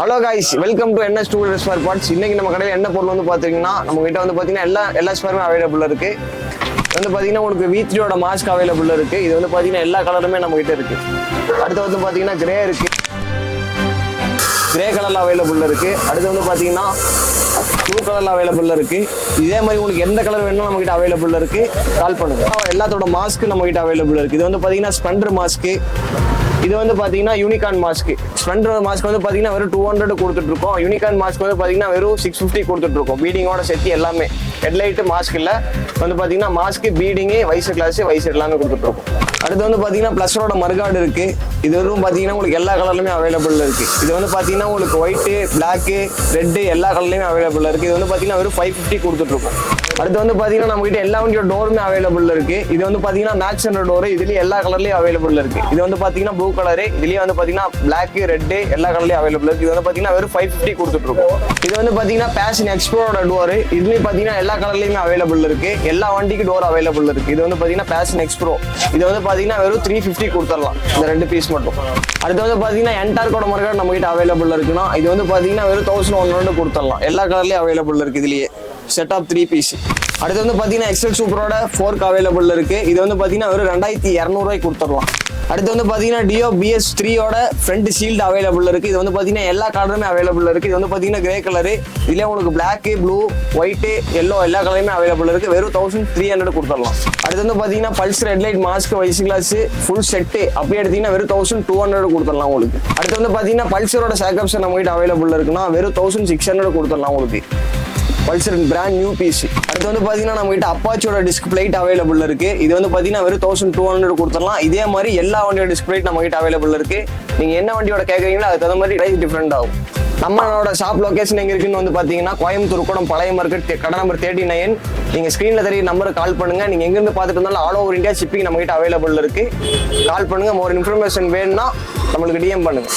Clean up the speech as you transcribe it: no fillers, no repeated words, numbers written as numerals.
Hello guys, welcome to NS Two Wheeler Spare Parts. இன்னைக்கு நம்ம கடையில் என்ன பொருள் வந்து பார்த்தீங்கன்னா, நம்ம கிட்ட வந்து பார்த்தீங்கன்னா எல்லா ஸ்பேருமே அவைலபிள் இருக்கு. வந்து பார்த்தீங்கன்னா உங்களுக்கு V3 மாஸ்க் அவைலபிள் இருக்கு. இது வந்து பார்த்தீங்கன்னா எல்லா கலருமே நம்ம கிட்ட இருக்கு. அடுத்து வந்து பார்த்தீங்கன்னா கிரே இருக்கு, கிரே கலர்ல அவைலபிள் இருக்கு. அடுத்து வந்து பார்த்தீங்கன்னா ப்ளூ கலர்ல அவைலபிள் இருக்கு. இதே மாதிரி உங்களுக்கு எந்த கலர் வேணும் நம்ம கிட்ட அவைலபிள் இருக்கு. கால் பண்ணுங்க. எல்லாத்தோட மாஸ்க் நம்ம கிட்ட அவைலபிள் இருக்கு. இது வந்து பார்த்தீங்கன்னா ஸ்பெண்டர் மாஸ்க், இது வந்து பாத்தீங்கன்னா யூனிகார்ன் மாஸ்க். ஸ்பெண்டர் மாஸ்க் வந்து பாத்தீங்கன்னா வெறும் 200 கொடுத்துட்டு இருக்கோம். யூனிகார்ன் மாஸ்க் வந்து பாத்தீங்கன்னா வெறும் 650 கொடுத்துட்டு இருக்கோம். பீடிங்கோட சேர்த்து எல்லாமே, ஹெட்லைட் மாஸ்க் இல்ல வந்து பாத்தீங்கன்னா மாஸ்க், பீடிங், வைசர் கிளாஸ், வைசர் எல்லாமே கொடுத்துட்டு இருக்கோம். அடுத்து வந்து பாத்தீங்கன்னா பிளஸரோட மறுகார்டு இருக்கு. இது வெறும் பாத்தீங்கன்னா உங்களுக்கு எல்லா கலர்லயுமே அவைலபிள் இருக்கு. இது வந்து பாத்தீங்கன்னா உங்களுக்கு ஒயிட், பிளாக், ரெட் எல்லா கலர்லயுமே அவைலபிள் இருக்கு. இது வந்து பாத்தீங்கன்னா வெறும் 550 கொடுத்துட்டு இருக்கோம். அடுத்து வந்து பாத்தீங்கன்னா நம்ம கிட்ட எல்லா வண்டியோட டோருமே அவைலபிள் இருக்கு. இது வந்து பாத்தீங்கன்னா மேக்ஸ் டோர், இதுலயும் எல்லா கலர்லயும் அவைலபிள் இருக்கு. இது வந்து பாத்தீங்கன்னா ப்ளூ கலரு, இதுலயே வந்து பாத்தீங்கன்னா பிளாக், ரெட் எல்லா கலர்லயும் அவைலபிள் இருக்கு. இது வந்து பாத்தீங்கன்னா வெறும் 550 கொடுத்துட்டு இருக்கோம். இது வந்து பாத்தீங்கன்னா பேஷன் எக்ஸ்ப்ளோரோட டோர், இதுலயும் பாத்தீங்கன்னா எல்லா கலர்லயுமே அவைலபிள் இருக்கு. எல்லா வண்டிக்கு டோர் அவைலபிள் இருக்கு. இது வந்து பாத்தீங்கன்னா பேஷன் எக்ஸ்ப்ளோ, இது வந்து பாத்தீங்கன்னா வெறும் 350 கொடுத்துடலாம், இந்த 2 பீஸ் மட்டும். அடுத்து வந்து பாத்தீங்கன்னா என்டார்க்கோட மார்க்கெட் நம்ம கிட்ட அவைலபிள் இருக்குன்னா, இது வந்து பாத்தீங்கன்னா வெறும் 1100 கொடுத்துடலாம். எல்லா கலர்லயும் அவைலபிள் இருக்கு. இதுலயே செட் ஆஃப் 3 பீஸ். அடுத்து வந்து பாத்தீங்கன்னா எக்ஸல் சூப்பரோட ஃபோர்க் அவைலபிள் இருக்கு. இது வந்து பாத்தீங்கன்னா வெறும் 2200 கொடுத்துடலாம். அடுத்து வந்து பாத்தீங்கன்னா deo BS3 front shield available இருக்கு. இது வந்து பாத்தீங்கன்னா எல்லா கலருமே அவைலபிள் இருக்கு. இது வந்து பாத்தீங்கன்னா கிரே கலரு, இதுல உங்களுக்கு பிளாக், ப்ளூ, ஒயிட், எல்லோ எல்லா கலருமே அவைலபிள் இருக்கு. வெறும் 1300 கொடுத்துடலாம். அடுத்து வந்து பாத்தீங்கன்னா பல்சர் ஹெட்லைட், மாஸ்க், வைஸ் கிளாஸ் ஃபுல் செட்டு அப்படியே எடுத்தீங்கன்னா வெறும் 1200 கொடுத்துடலாம் உங்களுக்கு. அடுத்து வந்து பாத்தீங்கன்னா பல்சரோட சேக்கப்ஸ் நம்ம கிட்ட அவைலபிள் இருக்குன்னா வெறும் 1600 கொடுத்துடலாம் உங்களுக்கு. Pulsar brand new piece. அடுத்து வந்து பாத்தீங்கன்னா நம்ம கிட்ட அப்பாச்சியோட டிஸ்க் பிளேட் அவைலபிள் இருக்கு. இது வந்து பாத்தீங்கன்னா வெறும் 1200 கொடுத்துடலாம். இதே மாதிரி எல்லா வண்டியோட டிஸ்க் பிளேட் நம்ம கிட்ட அவைலபிள் இருக்கு. நீங்க என்ன வண்டியோட கேட்குறீங்களோ அதுக்கு தகுந்த மாதிரி பிரைஸ் டிஃபரெண்ட் ஆகும். நம்மளோட ஷாப் லொகேஷன் எங்க இருக்குன்னு வந்து பாத்தீங்கன்னா கோயம்புத்தூர் கூடம் பழைய மார்க்கெட், கடை நம்பர் 39. நீங்க ஸ்கிரீன்ல தெரிய நம்பருக்கு கால் பண்ணுங்க. நீங்க எங்க இருந்து பாத்துட்டு இருந்தாலும் ஆல் ஓவர் இந்தியா ஷிப்பிங் நம்ம கிட்ட அவைலபிள் இருக்கு. கால் பண்ணுங்க. மோர் இன்ஃபர்மேஷன் வேணும்னா நம்மளுக்கு DM பண்ணுங்க.